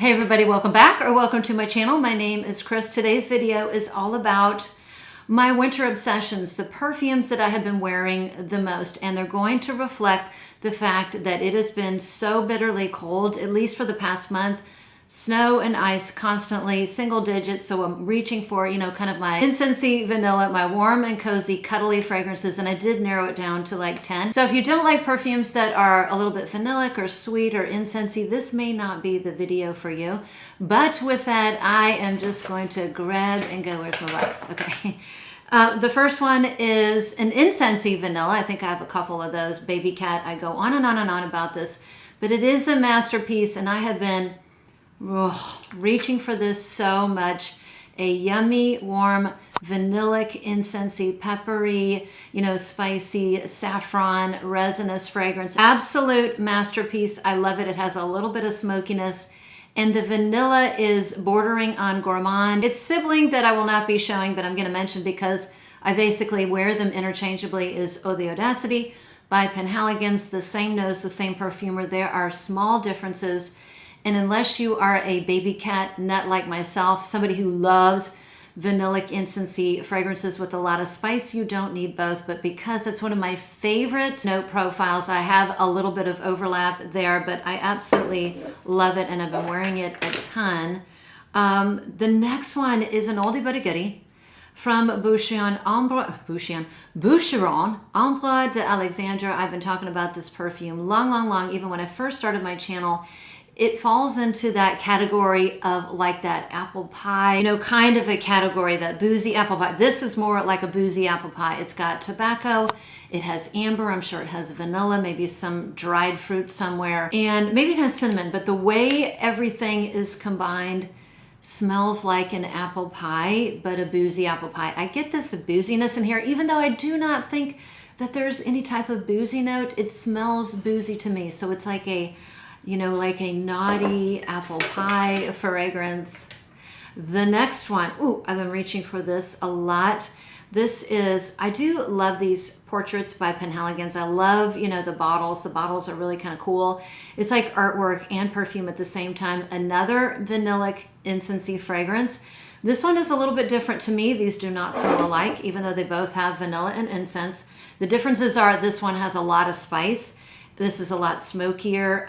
Hey everybody, welcome back or welcome to my channel. My name is Chris. Today's video is all about my winter obsessions, the perfumes that I have been wearing the most, and they're going to reflect the fact that it has been so bitterly cold, at least for the past month. Snow and ice constantly, single digits, so I'm reaching for, kind of my incensey vanilla, my warm and cozy cuddly fragrances, and I did narrow it down to like 10. So if you don't like perfumes that are a little bit vanillic or sweet or incensey, this may not be the video for you. But with that, I am just going to grab and go, where's my box? Okay. The first one is an incensey vanilla. I think I have a couple of those. Babycat. I go on and on and on about this, but it is a masterpiece, and I have been reaching for this so much. A yummy, warm, vanillic, incensey, peppery, spicy, saffron, resinous fragrance. Absolute masterpiece. I love it. It has a little bit of smokiness, and the vanilla is bordering on gourmand. Its sibling that I will not be showing, but I'm going to mention because I basically wear them interchangeably, is Eau the Audacity by Penhaligon's. The same nose, the same perfumer. There are small differences. And unless you are a Babycat nut like myself, somebody who loves vanillic incensey fragrances with a lot of spice, you don't need both. But because it's one of my favorite note profiles, I have a little bit of overlap there, but I absolutely love it, and I've been wearing it a ton. The next one is an oldie but a goodie from Boucheron Ambre de Alexandre. I've been talking about this perfume long, even when I first started my channel. It falls into that category of like that apple pie, kind of a category, that boozy apple pie. This is more like a boozy apple pie. It's got tobacco, it has amber, I'm sure it has vanilla, maybe some dried fruit somewhere, and maybe it has cinnamon, but the way everything is combined smells like an apple pie, but a boozy apple pie. I get this booziness in here, even though I do not think that there's any type of boozy note. It smells boozy to me, so it's like a like a naughty apple pie fragrance. The next one, I've been reaching for this a lot. This is, I do love these portraits by Penhaligon's. I love, the bottles. The bottles are really kind of cool. It's like artwork and perfume at the same time. Another vanillic incensey fragrance. This one is a little bit different to me. These do not smell alike, even though they both have vanilla and incense. The differences are this one has a lot of spice. This is a lot smokier.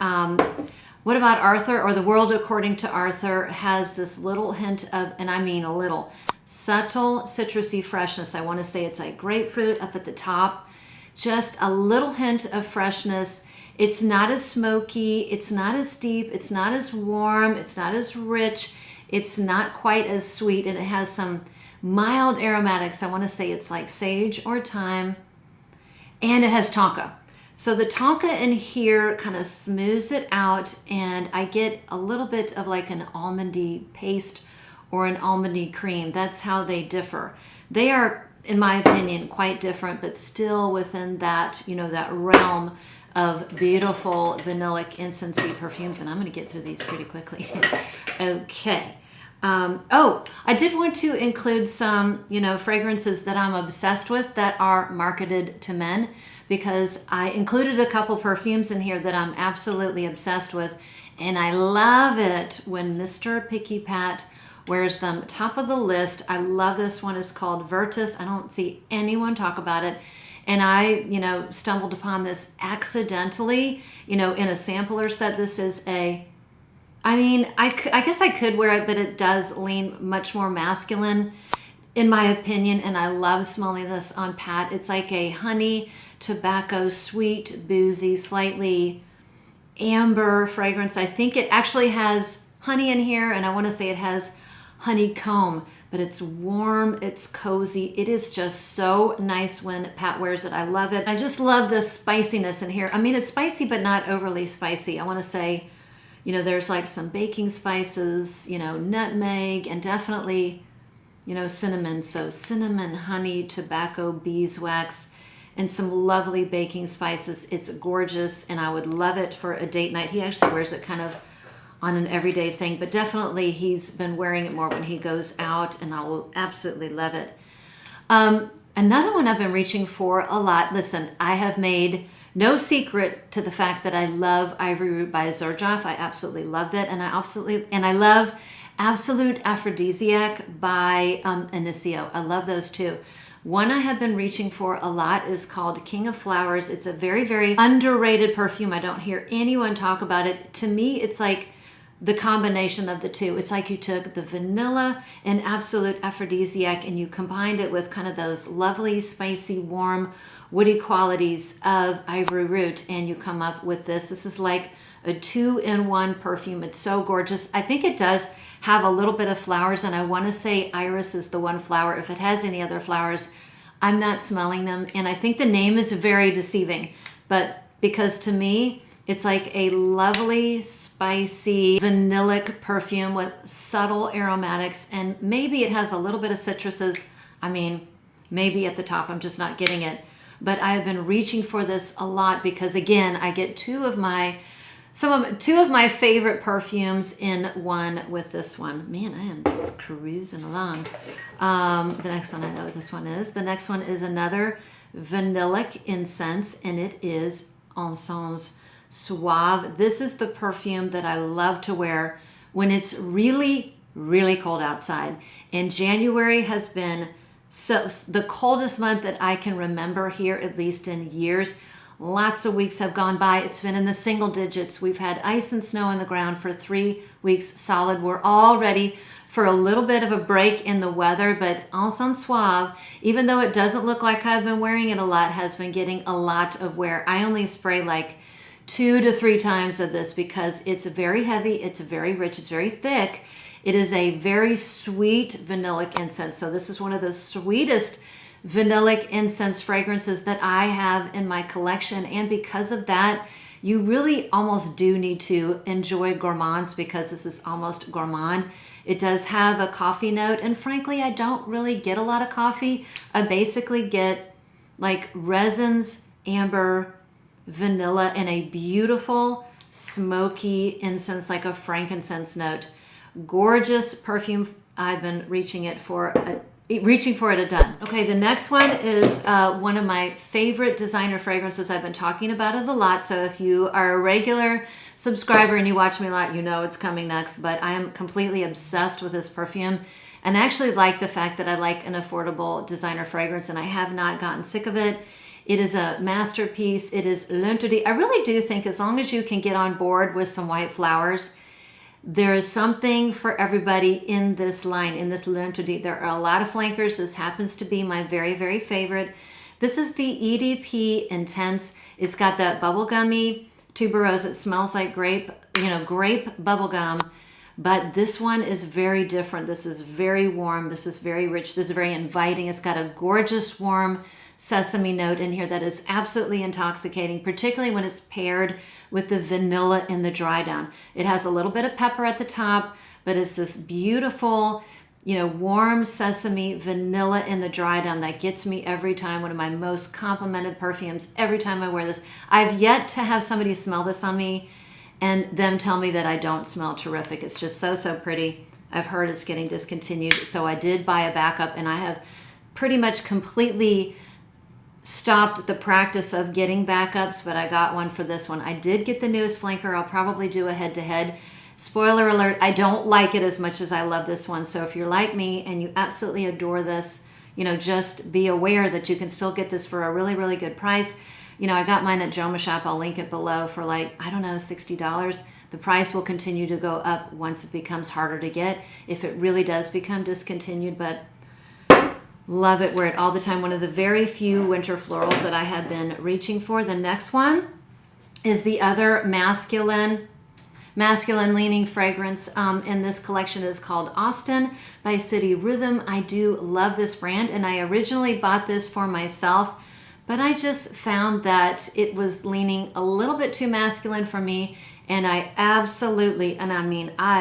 What about Arthur, or The World According to Arthur, has this little hint of, and I mean a little, subtle citrusy freshness. I want to say it's like grapefruit up at the top. Just a little hint of freshness. It's not as smoky. It's not as deep. It's not as warm. It's not as rich. It's not quite as sweet. And it has some mild aromatics. I want to say it's like sage or thyme. And it has tonka. So the tonka in here kind of smooths it out, and I get a little bit of like an almondy paste or an almondy cream. That's how they differ. They are, in my opinion, quite different, but still within that, that realm of beautiful vanillic incensey perfumes. And I'm going to get through these pretty quickly. Okay. I did want to include some, fragrances that I'm obsessed with that are marketed to men, because I included a couple perfumes in here that I'm absolutely obsessed with, and I love it when Mr. Picky Pat wears them. Top of the list. I love this one. It's called Virtus. I don't see anyone talk about it. And I, stumbled upon this accidentally, in a sampler set. This is I guess I could wear it, but it does lean much more masculine, in my opinion, and I love smelling this on Pat. It's like a honey, tobacco, sweet, boozy, slightly amber fragrance. I think it actually has honey in here, and I want to say it has honeycomb, but it's warm, it's cozy. It is just so nice when Pat wears it. I love it. I just love the spiciness in here. I mean, it's spicy, but not overly spicy. I want to say, there's like some baking spices, nutmeg, and definitely, cinnamon. So cinnamon, honey, tobacco, beeswax, and some lovely baking spices. It's gorgeous, and I would love it for a date night. He actually wears it kind of on an everyday thing, but definitely he's been wearing it more when he goes out, and I will absolutely love it. Another one I've been reaching for a lot. Listen, I have made No secret to the fact that I love Ivory Root by Xerjoff. I absolutely love that. And I love Absolute Aphrodisiac by Initio. I love those too. One I have been reaching for a lot is called King of Flowers. It's a very, very underrated perfume. I don't hear anyone talk about it. To me, it's like the combination of the two. It's like you took the vanilla and Absolute Aphrodisiac and you combined it with kind of those lovely, spicy, warm, woody qualities of Ivory Root, and you come up with this. This is like a 2-in-1 perfume. It's so gorgeous. I think it does have a little bit of flowers, and I want to say iris is the one flower. If it has any other flowers, I'm not smelling them. And I think the name is very deceiving, but because to me, it's like a lovely, spicy, vanillic perfume with subtle aromatics, and maybe it has a little bit of citruses. I mean, maybe at the top, I'm just not getting it. But I have been reaching for this a lot because, again, I get two of my favorite perfumes in one with this one. Man, I am just cruising along. The next one, I know what this one is. The next one is another vanillic incense, and it is Encens Suave. This is the perfume that I love to wear when it's really, really cold outside. And January has been the coldest month that I can remember here, at least in years. Lots of weeks have gone by. It's been in the single digits. We've had ice and snow on the ground for 3 weeks solid. We're all ready for a little bit of a break in the weather, but Encens Suave, even though it doesn't look like I've been wearing it a lot, has been getting a lot of wear. I only spray like 2 to 3 times of this because it's very heavy, it's very rich, it's very thick. It is a very sweet vanillic incense. So this is one of the sweetest vanillic incense fragrances that I have in my collection. And because of that, you really almost do need to enjoy gourmands because this is almost gourmand. It does have a coffee note. And frankly, I don't really get a lot of coffee. I basically get like resins, amber, vanilla, and a beautiful smoky incense, like a frankincense note. Gorgeous perfume. I've been reaching for it a ton. Okay, the next one is one of my favorite designer fragrances. I've been talking about it a lot, so if you are a regular subscriber and you watch me a lot, you know it's coming next, but I am completely obsessed with this perfume and actually like the fact that I like an affordable designer fragrance, and I have not gotten sick of it. It is a masterpiece. It is L'Interdit. I really do think as long as you can get on board with some white flowers, there is something for everybody in this line, in this L'Interdit. There are a lot of flankers. This happens to be my very, very favorite. This is the EDP Intense. It's got that bubblegummy tuberose. It smells like grape bubblegum. But this one is very different. This is very warm. This is very rich. This is very inviting. It's got a gorgeous, warm sesame note in here that is absolutely intoxicating, particularly when it's paired with the vanilla in the dry down. It has a little bit of pepper at the top, but it's this beautiful, warm sesame vanilla in the dry down that gets me every time. One of my most complimented perfumes every time I wear this. I've yet to have somebody smell this on me and them tell me that I don't smell terrific. It's just so, so pretty. I've heard it's getting discontinued, so I did buy a backup, and I have pretty much completely stopped the practice of getting backups, but I got one for this one. I did get the newest flanker. I'll probably do a head-to-head. Spoiler alert, I don't like it as much as I love this one. So if you're like me and you absolutely adore this, just be aware that you can still get this for a really, really good price. I got mine at Jomashop. I'll link it below for $60. The price will continue to go up once it becomes harder to get, if it really does become discontinued, but love it, wear it all the time. One of the very few winter florals that I have been reaching for. The next one is the other masculine leaning fragrance in this collection. Is called Austin by City Rhythm. I do love this brand, and I originally bought this for myself, but I just found that it was leaning a little bit too masculine for me, and I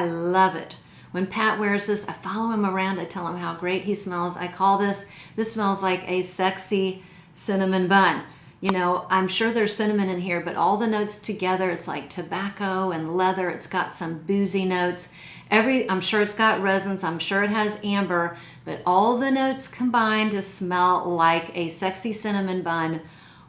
love it. When Pat wears this, I follow him around. I tell him how great he smells. I call this smells like a sexy cinnamon bun. I'm sure there's cinnamon in here, but all the notes together, it's like tobacco and leather. It's got some boozy notes. I'm sure it's got resins. I'm sure it has amber, but all the notes combined to smell like a sexy cinnamon bun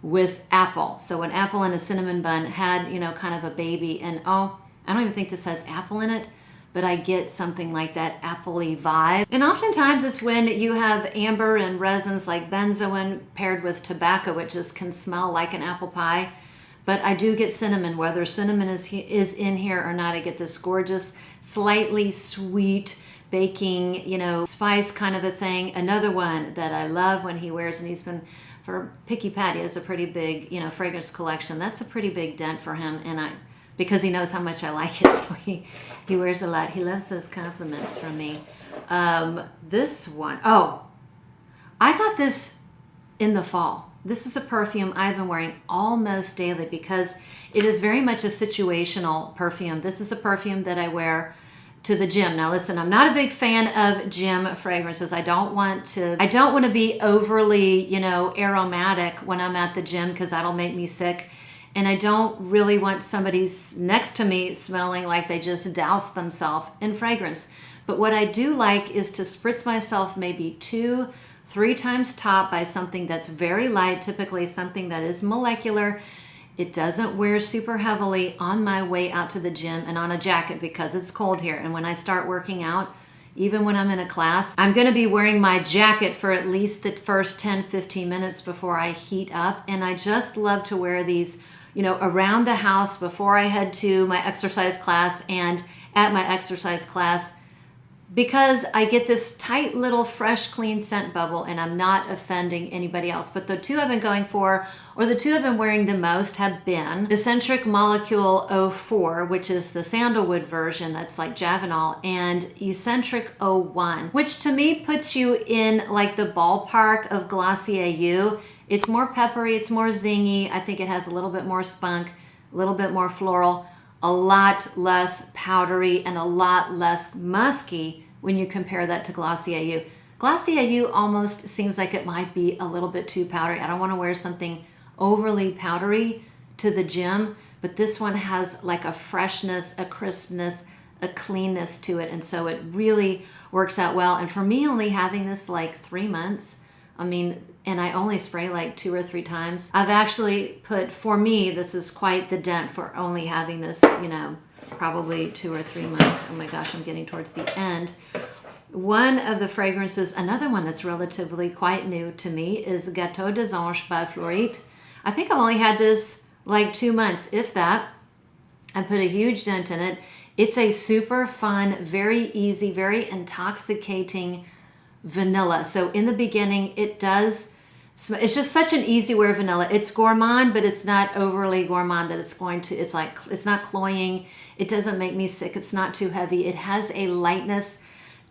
with apple. So an apple and a cinnamon bun had, you know, kind of a baby, and oh, I don't even think this has apple in it, but I get something like that appley vibe. And oftentimes it's when you have amber and resins like benzoin paired with tobacco, it just can smell like an apple pie. But I do get cinnamon, whether cinnamon is in here or not. I get this gorgeous, slightly sweet baking, you know, spice kind of a thing. Another one that I love when he wears, and he's been, for Picky Pat, he has a pretty big, you know, fragrance collection. That's a pretty big dent for him, and because he knows how much I like it, so he wears a lot. He loves those compliments from me. This one, oh, I got this in the fall. This is a perfume I've been wearing almost daily because it is very much a situational perfume. This is a perfume that I wear to the gym. Now listen, I'm not a big fan of gym fragrances. I don't want to be overly, you know, aromatic when I'm at the gym because that'll make me sick. And I don't really want somebody next to me smelling like they just doused themselves in fragrance. But what I do like is to spritz myself maybe 2-3 times top by something that's very light, typically something that is molecular. It doesn't wear super heavily on my way out to the gym, and on a jacket because it's cold here. And when I start working out, even when I'm in a class, I'm going to be wearing my jacket for at least the first 10-15 minutes before I heat up. And I just love to wear these, you know, around the house before I head to my exercise class and at my exercise class, because I get this tight little fresh, clean scent bubble and I'm not offending anybody else. But the two I've been going for, or the two I've been wearing the most, have been Escentric Molecule 04, which is the sandalwood version that's like Javanol, and Escentric 01, which to me puts you in like the ballpark of Glossier You. It's more peppery, it's more zingy. I think it has a little bit more spunk, a little bit more floral, a lot less powdery, and a lot less musky when you compare that to Glossier You. Glossier You almost seems like it might be a little bit too powdery. I don't want to wear something overly powdery to the gym, but this one has like a freshness, a crispness, a cleanness to it, and so it really works out well. And for me, only having this like 3 months, I mean, and I only spray like 2 or 3 times, I've actually put, for me, this is quite the dent for only having this, you know, probably 2 or 3 months. Oh my gosh, I'm getting towards the end. One of the fragrances, another one that's relatively quite new to me, is Gateau d'Ange by Fleurite. I think I've only had this like 2 months, if that. I put a huge dent in it. It's a super fun, very easy, very intoxicating vanilla. So in the beginning, it does, it's just such an easy wear vanilla. It's gourmand, but it's not overly gourmand that it's like, it's not cloying. It doesn't make me sick. It's not too heavy. It has a lightness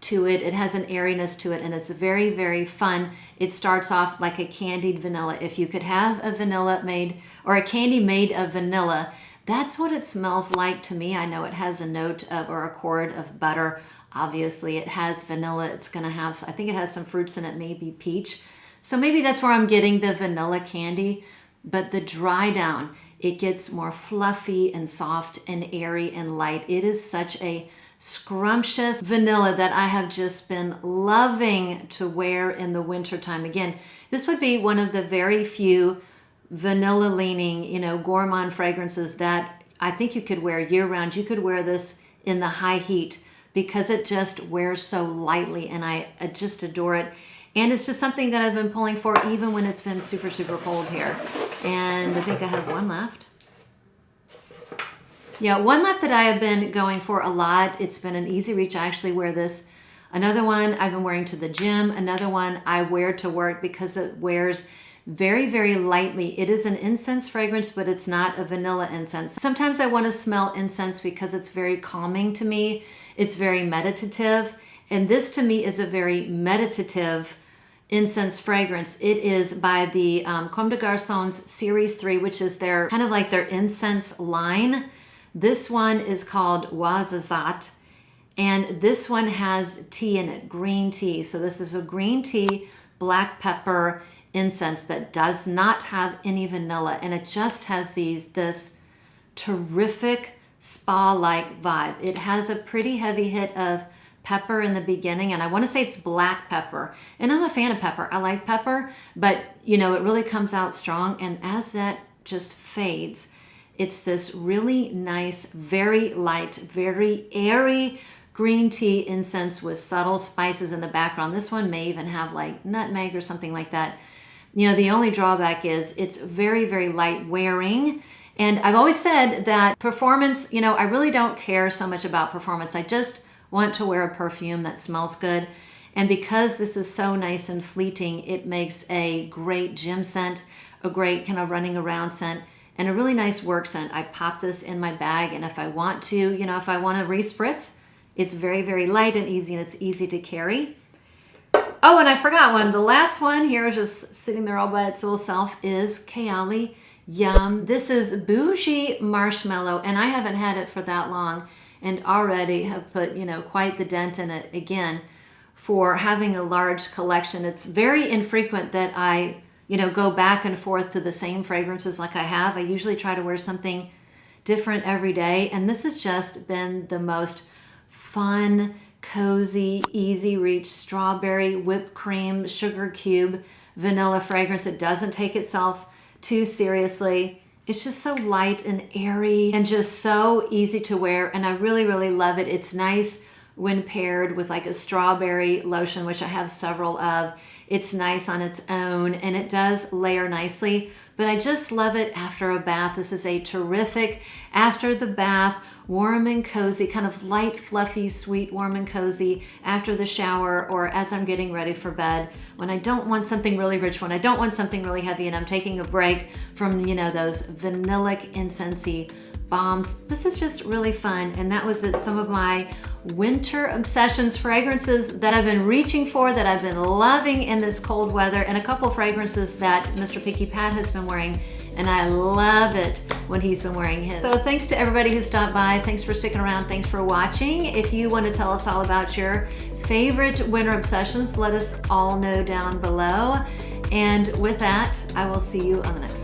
to it. It has an airiness to it, and it's very, very fun. It starts off like a candied vanilla. If you could have a vanilla made, or a candy made of vanilla, that's what it smells like to me. I know it has a note of, or a chord of butter. Obviously it has vanilla. It's gonna have, I think it has some fruits in it, maybe peach. So maybe that's where I'm getting the vanilla candy, but the dry down, it gets more fluffy and soft and airy and light. It is such a scrumptious vanilla that I have just been loving to wear in the winter time. Again, this would be one of the very few vanilla leaning, you know, gourmand fragrances that I think you could wear year round. You could wear this in the high heat because it just wears so lightly, and I just adore it. And it's just something that I've been pulling for even when it's been super, super cold here. And I think I have one left. Yeah, one left that I have been going for a lot. It's been an easy reach. I actually wear this. Another one I've been wearing to the gym. Another one I wear to work because it wears very, very lightly. It is an incense fragrance, but it's not a vanilla incense. Sometimes I want to smell incense because it's very calming to me. It's very meditative. And this to me is a very meditative incense fragrance. It is by the Comme des Garçons Series 3, which is their kind of like their incense line. This one is called Ouarzazate, and this one has tea in it, green tea. So this is a green tea, black pepper incense that does not have any vanilla, and it just has this terrific spa-like vibe. It has a pretty heavy hit of pepper in the beginning, and I want to say it's black pepper. And I'm a fan of pepper. I like pepper, but you know, it really comes out strong. And as that just fades, it's this really nice, very light, very airy green tea incense with subtle spices in the background. This one may even have like nutmeg or something like that. You know, the only drawback is it's very, very light wearing. And I've always said that performance, you know, I really don't care so much about performance. I just want to wear a perfume that smells good. And because this is so nice and fleeting, it makes a great gym scent, a great kind of running around scent, and a really nice work scent. I pop this in my bag, and if I want to, you know, if I want to re-spritz, it's very, very light and easy, and it's easy to carry. Oh, and I forgot one. The last one here is just sitting there all by its little self is Kayali Yum. This is Bougie Marshmallow, and I haven't had it for that long and already have put, you know, quite the dent in it again for having a large collection. It's very infrequent that I, you know, go back and forth to the same fragrances like I have. I usually try to wear something different every day, and this has just been the most fun, cozy, easy reach, strawberry, whipped cream, sugar cube, vanilla fragrance. It doesn't take itself too seriously. It's just so light and airy and just so easy to wear, and I really, really love it. It's nice when paired with like a strawberry lotion, which I have several of. It's nice on its own, and it does layer nicely, but I just love it after a bath. This is a terrific after the bath, warm and cozy, kind of light, fluffy, sweet, warm and cozy after the shower or as I'm getting ready for bed, when I don't want something really rich, when I don't want something really heavy, and I'm taking a break from, you know, those vanillic, incensey bombs. This is just really fun, and that was some of my winter obsessions, fragrances that I've been reaching for, that I've been loving in this cold weather, and a couple fragrances that Mr. Picky Pat has been wearing, and I love it when he's been wearing his. So thanks to everybody who stopped by. Thanks for sticking around. Thanks for watching. If you want to tell us all about your favorite winter obsessions, let us all know down below. And with that, I will see you on the next one.